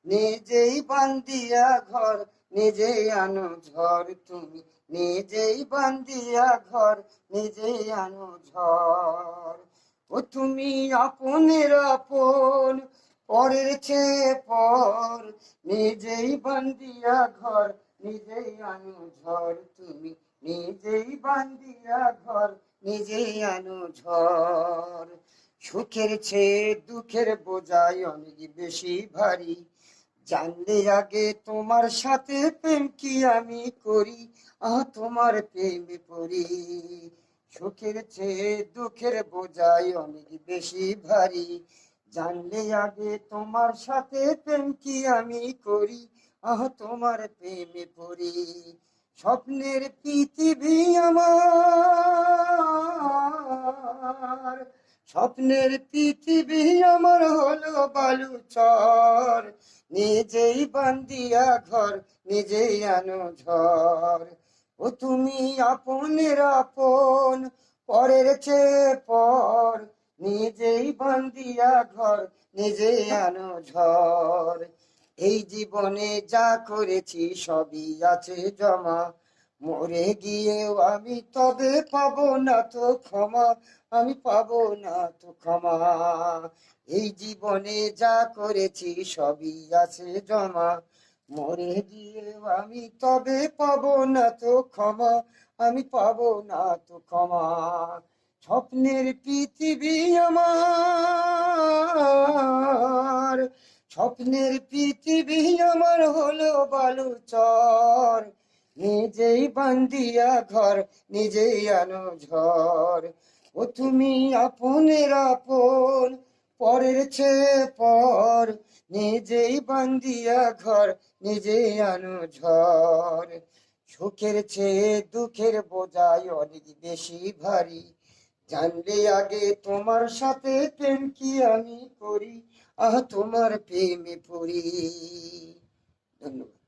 নিজেই বান্দিয়া ঘর নিজেই আনো ঝড়, তুমি নিজেই বান্দিয়া ঘর নিজেই আনো ঝড়। ও তুমি আপনের আপন, পরের চেয়ে পর, নিজেই বান্দিয়া ঘর নিজেই আনো ঝড়, তুমি নিজেই বান্দিয়া ঘর নিজেই আনো ঝড়। সুখের চেয়ে দুঃখের বোঝাই অনেক বেশি ভারী, জানলে আগে তোমার সাথে প্রেম কি আমি করি, তোমার প্রেমে পড়ি। সুখের চেয়ে দুঃখের বোঝাই অনেক বেশি ভারী, জানলে আগে তোমার সাথে প্রেম কি আমি করি, তোমার প্রেমে পড়ি। স্বপ্নের পৃথিবী আমার, স্বপ্নের পৃথিবী আমার হলো বালুচর, নিজেই বান্দিয়া ঘর নিজেই আনো ঝড়। ও তুমি আপনের আপন, পরের চেয়ে পর, নিজেই বান্দিয়া ঘর নিজেই আনো ঝড়। এই জীবনে যা করেছি সবই আছে জমা, মরে গিয়েও আমি তবে পাবো না তো ক্ষমা, আমি পাবো না তো ক্ষমা। এই জীবনে যা করেছি সবই আছে জমা, মরে গিয়েও আমি তবে পাবো না তো ক্ষমা, আমি পাবো না তো ক্ষমা। স্বপ্নের পৃথিবী আমার, স্বপ্নের পৃথিবী আমার হলো বালুচর, নিজেই বান্দিয়া ঘর নিজেই আনো ঝড়। ও তুমি আপনের আপন, পরের চেয়ে পর, নিজেই বান্দিয়া ঘর নিজেই আনো ঝড়। সুখের চেয়ে দুঃখের বোঝাই অনেক বেশি ভারী, জানলে আগে তোমার সাথে প্রেম কি আমি করি, তোমার প্রেমে পড়ি। ধন্যবাদ।